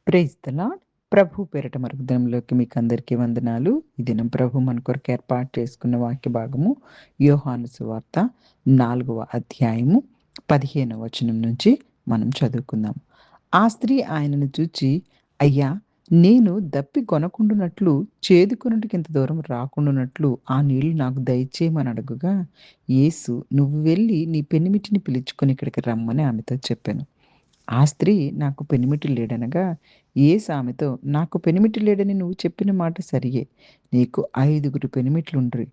Praise the lord. ప్రభు పేరిట మరొక దినంలోకి మీకందరికీ వందనాలు. ఈ దినం ప్రభు మన కొరకు ఏర్పాటు చేసుకున్న వాక్య భాగము యోహాను సువార్త 4వ అధ్యాయము 15వ వచనం నుంచి మనం చదువుకుందాం. ఆ స్త్రీ ఆయనను చూచి, అయ్యా, నేను దప్పి కొనకుండునట్లు చేదుకొనుటకు ఇంత దూరం రాకుండునట్లు ఆ నీళ్లు నాకు దయచేయమని అడగగా, యేసు, నువ్వు వెళ్ళి నీ పెనిమిటిని పిలుచుకొని ఇక్కడికి రమ్మని ఆమెతో చెప్పెను. ఆ స్త్రీ, నాకు పెనిమిటి లేడనగా, యేసు ఆమెతో, నాకు పెనిమిటి లేడని నువ్వు చెప్పిన మాట సరియే. నీకు 5గురు పెనిమిట్లుండ్రి.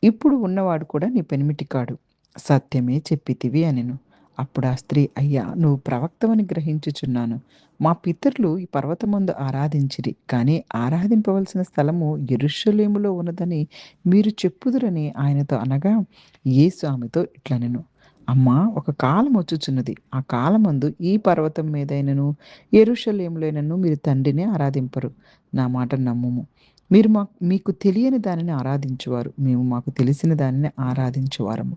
ఇప్పుడు ఉన్నవాడు కూడా నీ పెనిమిటి కాడు. సత్యమే చెప్పితివి అనెను. అప్పుడు ఆ స్త్రీ, అయ్యా, నువ్వు ప్రవక్తవని గ్రహించుచున్నాను. మా పితరులు ఈ పర్వతమందు ఆరాధించిరి, కానీ ఆరాధింపవలసిన స్థలము యెరూషలేములో ఉన్నదని మీరు చెప్పుదురని ఆయనతో అనగా, యేసు ఆమెతో ఇట్లనెను, అమ్మా, ఒక కాలం వచ్చుచున్నది. ఆ కాలమందు ఈ పర్వతం మీదైనను యెరూషలేములోనైనను మీరు తండ్రిని ఆరాధింపరు. నా మాట నమ్ముము. మీరు మీకు తెలియని దానిని ఆరాధించువారు. మేము మాకు తెలిసిన దానిని ఆరాధించువారము.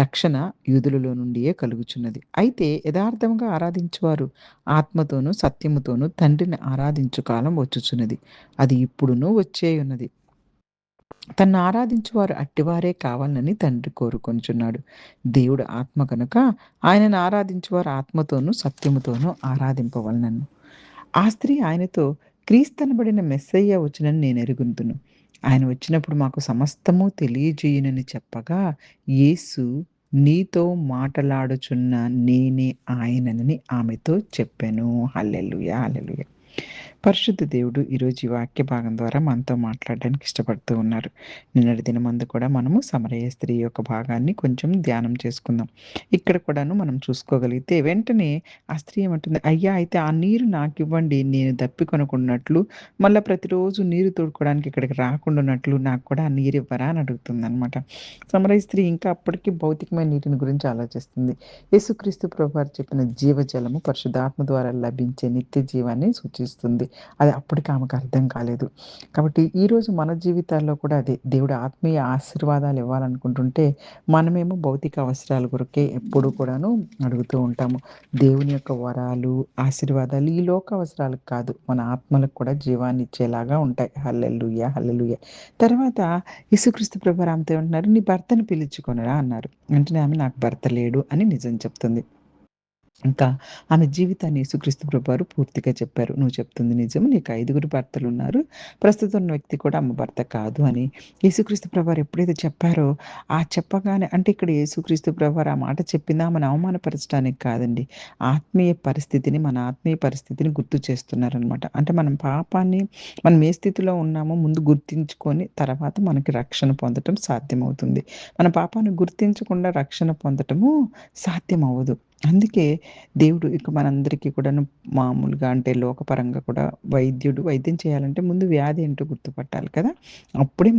రక్షణ యూదులలో నుండియే కలుగుచున్నది. అయితే యథార్థంగా ఆరాధించువారు ఆత్మతోనూ సత్యముతోనూ తండ్రిని ఆరాధించు కాలం వచ్చుచున్నది. అది ఇప్పుడును వచ్చేయున్నది. తన్ను ఆరాధించువారు అట్టివారే కావాలని తండ్రి కోరుకొనుచున్నాడు. దేవుడు ఆత్మ కనుక ఆయనను ఆరాధించువారు ఆత్మతోనూ సత్యముతోనూ ఆరాధింపవలెనను. ఆ స్త్రీ ఆయనతో, క్రీస్తనబడిన మెస్సయ్య వచ్చునని నేనెరుగుదును. ఆయన వచ్చినప్పుడు మాకు సమస్తము తెలియజేయునని చెప్పగా, యేసు, నీతో మాటలాడుచున్న నేనే ఆయననని ఆమెతో చెప్పెను. హల్లెలూయా! హల్లెలూయా! పరిశుద్ధ దేవుడు ఈరోజు ఈ వాక్య భాగం ద్వారా మనతో మాట్లాడడానికి ఇష్టపడుతూ ఉన్నారు. నిన్నటి దినమందు కూడా మనము సమరయ స్త్రీ యొక్క భాగాన్ని కొంచెం ధ్యానం చేసుకుందాం. ఇక్కడ కూడాను మనం చూసుకోగలిగితే వెంటనే ఆ స్త్రీ ఏమంటుంది, అయ్యా, అయితే ఆ నీరు నాకివ్వండి, నేను దప్పికొనకున్నట్లు, మళ్ళా ప్రతిరోజు నీరు తోడుకోవడానికి ఇక్కడికి రాకుండాన్నట్లు నాకు కూడా ఆ నీరు ఇవ్వరా అని అడుగుతుందనమాట. సమరయ స్త్రీ ఇంకా అప్పటికి భౌతికమైన నీటిని గురించి ఆలోచిస్తుంది. యేసుక్రీస్తు ప్రభువారు చెప్పిన జీవజలము పరిశుద్ధాత్మ ద్వారా లభించే నిత్య జీవాన్ని సూచిస్తుంది. అది అప్పటికి ఆమెకు అర్థం కాలేదు. కాబట్టి ఈరోజు మన జీవితాల్లో కూడా అదే, దేవుడు ఆత్మీయ ఆశీర్వాదాలు ఇవ్వాలనుకుంటుంటే మనమేమో భౌతిక అవసరాల కొరకే ఎప్పుడు కూడాను అడుగుతూ ఉంటాము. దేవుని యొక్క వరాలు, ఆశీర్వాదాలు ఈ లోక అవసరాలకు కాదు, మన ఆత్మలకు కూడా జీవాన్ని ఇచ్చేలాగా ఉంటాయి. హల్లెలూయా! హల్లెలూయా! తర్వాత యేసుక్రీస్తు ప్రభువారు ఆమెతో ఏమంటున్నారు, నీ భర్తను పిలుచుకొనిరా అన్నారు. వెంటనే ఆమె, నాకు భర్త లేడు అని నిజం చెప్తుంది. ఇంకా ఆమె జీవితాన్ని యేసుక్రీస్తు ప్రభువారు పూర్తిగా చెప్పారు. నువ్వు చెప్తుంది నిజం. నీకు 5గురు భర్తలున్నారు. ప్రస్తుతం ఉన్న వ్యక్తి కూడా ఆమె భర్త కాదు అని యేసుక్రీస్తు ప్రభువారు ఎప్పుడైతే చెప్పారో, ఆ చెప్పగానే అంటే ఇక్కడ యేసుక్రీస్తు ప్రభువారు ఆ మాట చెప్పింది ఆమెను అవమానపరచడానికి కాదండి. మన ఆత్మీయ పరిస్థితిని గుర్తు చేస్తున్నారనమాట. అంటే మనం ఏ స్థితిలో ఉన్నామో ముందు గుర్తించుకొని తర్వాత మనకి రక్షణ పొందటం సాధ్యమవుతుంది. మన పాపాన్ని గుర్తించకుండా రక్షణ పొందటము సాధ్యమవ్వదు. అందుకే దేవుడు ఇక మనందరికీ కూడాను మామూలుగా అంటే లోకపరంగా కూడా వైద్యుడు వైద్యం చేయాలంటే ముందు వ్యాధి ఏంటో గుర్తుపట్టాలి కదా! అప్పుడే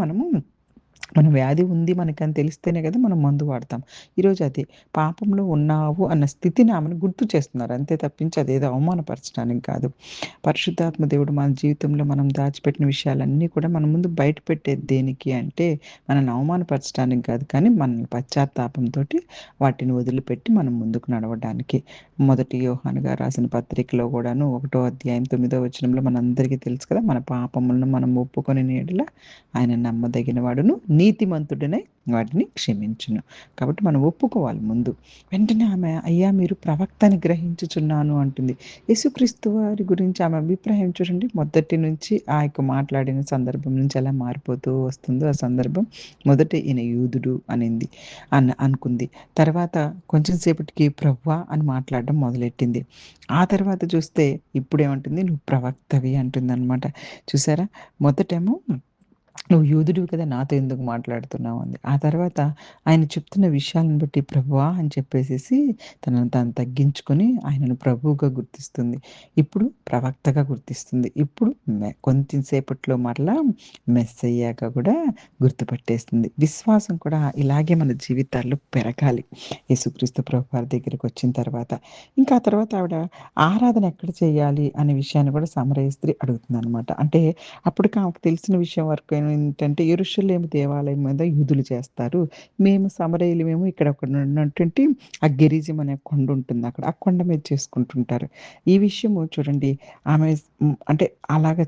మన వ్యాధి ఉంది మనకని తెలిస్తేనే కదా మనం మందు వాడతాం. ఈరోజు అదే, పాపంలో ఉన్నావు అన్న స్థితిని ఆమెను గుర్తు చేస్తున్నారు. అంతే తప్పించి అదేదో అవమానపరచడానికి కాదు. పరిశుద్ధాత్మ దేవుడు మన జీవితంలో మనం దాచిపెట్టిన విషయాలన్నీ కూడా మన ముందు బయట పెట్టేది దేనికి అంటే, మనల్ని అవమానపరచడానికి కాదు, కానీ మనల్ని పశ్చాత్తాపంతోటి వాటిని వదిలిపెట్టి మనం ముందుకు నడవడానికి. మొదటి యోహాను గారు రాసిన పత్రికలో కూడాను 1 అధ్యాయం 9వ వచనంలో మనందరికీ తెలుసు కదా! మన పాపములను మనం ఒప్పుకొనిన యెడల ఆయన నమ్మదగిన వాడును, నీతిమంతుడనై వాటిని క్షమించును. కాబట్టి మనం ఒప్పుకోవాలి ముందు. వెంటనే ఆమె, అయ్యా, మీరు ప్రవక్త అని గ్రహించుచున్నాను అంటుంది. యేసుక్రీస్తు వారి గురించి ఆమె అభిప్రాయం చూడండి. మొదటి నుంచి ఆ యొక్క మాట్లాడిన సందర్భం నుంచి ఎలా మారిపోతూ వస్తుందో ఆ సందర్భం. మొదట ఈయన యూదుడు అనుకుంది. తర్వాత కొంచెం సేపటికి ప్రభువా అని మాట్లాడడం మొదలెట్టింది. ఆ తర్వాత చూస్తే ఇప్పుడేమంటుంది, నువ్వు ప్రవక్తవి అంటుందనమాట. చూసారా? మొదటేమో, నువ్వు యూదుడివి కదా, నాతో ఎందుకు మాట్లాడుతున్నావు అంది. ఆ తర్వాత ఆయన చెప్తున్న విషయాలను బట్టి ప్రభువా అని చెప్పేసేసి తనను తాను తగ్గించుకొని ఆయనను ప్రభువుగా గుర్తిస్తుంది. ఇప్పుడు ప్రవక్తగా గుర్తిస్తుంది. ఇప్పుడు కొంచెం సేపట్లో మరలా మెస్సయ్యాగా కూడా గుర్తుపట్టేస్తుంది. విశ్వాసం కూడా ఇలాగే మన జీవితాల్లో పెరగాలి. యేసుక్రీస్తు ప్రభువారి దగ్గరికొచ్చిన తర్వాత. ఇంకా ఆ తర్వాత ఆవిడ ఆరాధన ఎక్కడ చేయాలి అనే విషయాన్ని కూడా సమరయ స్త్రీ అడుగుతుందనమాట. అంటే అప్పటికి ఆమెకు తెలిసిన విషయం వరకు ఏంటంటే యెరూషలేము దేవాలయం మీద యూదులు చేస్తారు. మేము సమరయులమేమో ఇక్కడ ఉన్నటువంటి ఆ గెరిజిం అనే కొండ ఉంటుందక్కడ. ఆ కొండ మీద చేసుకుంటుంటారు. ఈ విషయము చూడండి ఆమె అంటే అలాగా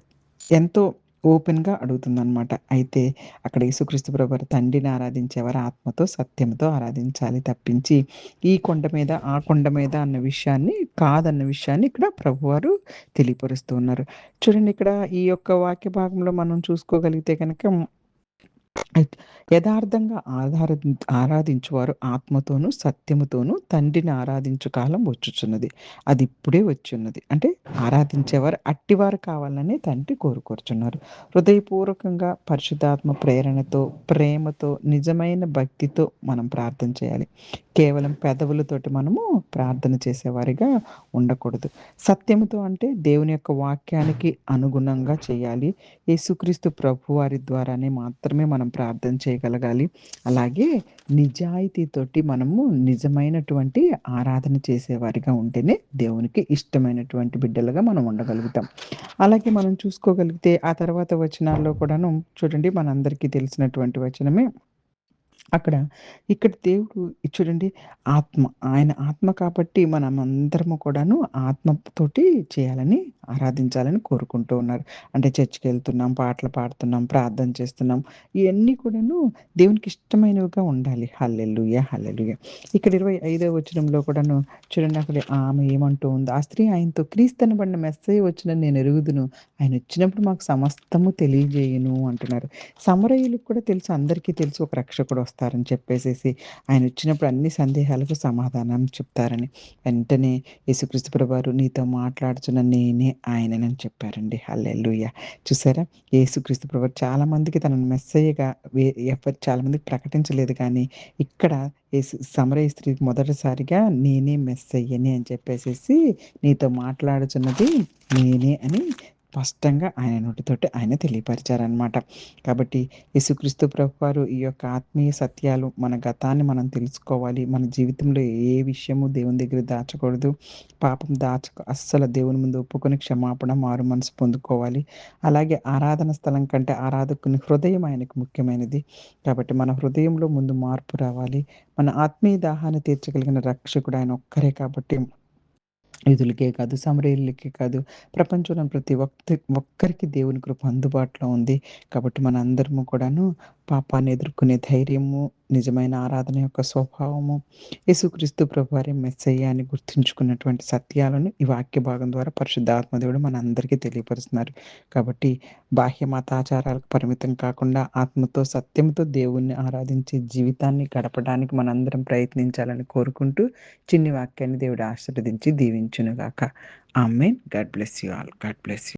ఎంతో ఓపెన్‌గా అడుగుతుందనమాట. అయితే అక్కడ యేసుక్రీస్తు ప్రభువారు తండ్రిని ఆరాధించేవారు ఆత్మతో, సత్యంతో ఆరాధించాలి తప్పించి, ఈ కొండ మీద, ఆ కొండ మీద అన్న విషయాన్ని కాదన్న విషయాన్ని ఇక్కడ ప్రభువారు తెలియపరుస్తూ ఉన్నారు. చూడండి ఇక్కడ ఈ యొక్క వాక్య భాగంలో మనం చూసుకోగలిగితే గనక అయిత్ యథార్థంగా ఆరాధించువారు ఆత్మతోనూ, సత్యముతోనూ తండ్రిని ఆరాధించు కాలం వచ్చుచున్నది. అది ఇప్పుడే వచ్చున్నది. అంటే ఆరాధించేవారు అట్టివారు కావాలని తండ్రి కోరుకొనుచున్నారు. హృదయపూర్వకంగా పరిశుద్ధాత్మ ప్రేరణతో, ప్రేమతో, నిజమైన భక్తితో మనం ప్రార్థన చేయాలి. కేవలం పెదవులతోటి మనము ప్రార్థన చేసేవారిగా ఉండకూడదు. సత్యముతో అంటే దేవుని యొక్క వాక్యానికి అనుగుణంగా చేయాలి. యేసుక్రీస్తు ప్రభువారి ద్వారానే మాత్రమే మనం ప్రార్థన చేయగలగాలి. అలాగే నిజాయితీతోటి మనము నిజమైనటువంటి ఆరాధన చేసేవారిగా ఉంటేనే దేవునికి ఇష్టమైనటువంటి బిడ్డలుగా మనం ఉండగలుగుతాం. అలాగే మనం చూసుకోగలిగితే ఆ తర్వాత వచనాల్లో కూడాను చూడండి మనందరికీ తెలిసినటువంటి వచనమే అక్కడ ఇక్కడ దేవుడు చూడండి ఆత్మ. ఆయన ఆత్మ కాబట్టి మనమందరము కూడాను ఆత్మతోటి చేయాలని, ఆరాధించాలని కోరుకుంటూ ఉన్నారు. అంటే చర్చ్‌కెళ్తున్నాం, పాటలు పాడుతున్నాం, ప్రార్థన చేస్తున్నాం. ఇయన్నీ కూడాను దేవునికి ఇష్టమైనవిగా ఉండాలి. హల్లెలూయా! హల్లెలూయా! ఇక్కడ 25వ వచనంలో కూడాను చూడండి అక్కడ ఆమె ఏమంటూ ఉందో, ఆ స్త్రీ ఆయనతో క్రీస్తనబడిన మెస్సయ్య వచ్చునని నేను ఎరుగుదును. ఆయనొచ్చినప్పుడు మాకు సమస్తము తెలియజేయును అంటున్నారు. సమరయులకు కూడా తెలుసు, అందరికీ తెలుసు ఒక రక్షకుడు వస్తారని చెప్పేసేసి. ఆయనొచ్చినప్పుడు అన్ని సందేహాలకు సమాధానం చెప్తారని. వెంటనే యేసుక్రీస్తు ప్రభువారు నీతో మాట్లాడుచున్న నేనే ఆయననని చెప్పారండి. హల్లెలూయా! చూసారా? యేసుక్రీస్తు ప్రభువారు చాలా మందికి తనను మెస్సయ్యగా చాలా మందికి ప్రకటించలేదు కానీ, ఇక్కడ సమరయ స్త్రీకి మొదటిసారిగా నేనే మెస్సయ్యని అని చెప్పేసేసి నీతో మాట్లాడుచున్నది నేనే అని స్పష్టంగా ఆయన నోటితోటి ఆయన తెలియపరిచారనమాట. కాబట్టి యేసుక్రీస్తు ప్రభువారు ఈ యొక్క ఆత్మీయ సత్యాలు మన గతాన్ని మనం తెలుసుకోవాలి. మన జీవితంలో ఏ విషయము దేవుని దగ్గర దాచకూడదు. పాపం అస్సలు దేవుని ముందు ఒప్పుకొని క్షమాపణ, మారు మనసు పొందుకోవాలి. అలాగే ఆరాధన స్థలం కంటే ఆరాధకుని హృదయం ఆయనకు ముఖ్యమైనది. కాబట్టి మన హృదయంలో ముందు మార్పు రావాలి. మన ఆత్మీయ దాహాన్ని తీర్చగలిగిన రక్షకుడు ఆయన ఒక్కరే కాబట్టి యూదులకే కాదు, సమరయులకే కాదు, ప్రపంచంలోని ప్రతి ఒక్కరికి దేవుని కృప అందుబాటులో ఉంది. కాబట్టి మనందరము కూడాను పాపాన్ని ఎదుర్కొనే ధైర్యము, నిజమైన ఆరాధన యొక్క స్వభావము, యేసుక్రీస్తు ప్రభువారే మెస్సయ్య అని గుర్తుంచుకున్నటువంటి సత్యాలను ఈ వాక్య భాగం ద్వారా పరిశుద్ధాత్మ దేవుడు మనందరికీ తెలియపరుస్తున్నారు. కాబట్టి బాహ్య మతాచారాలకు పరిమితం కాకుండా ఆత్మతో, సత్యంతో దేవుణ్ణి ఆరాధించే జీవితాన్ని గడపడానికి మనందరం ప్రయత్నించాలని కోరుకుంటూ చిన్ని వాక్యాన్ని దేవుడు ఆశీర్వదించి దీవించునుగాక. ఆమేన్. God bless you all. God bless you.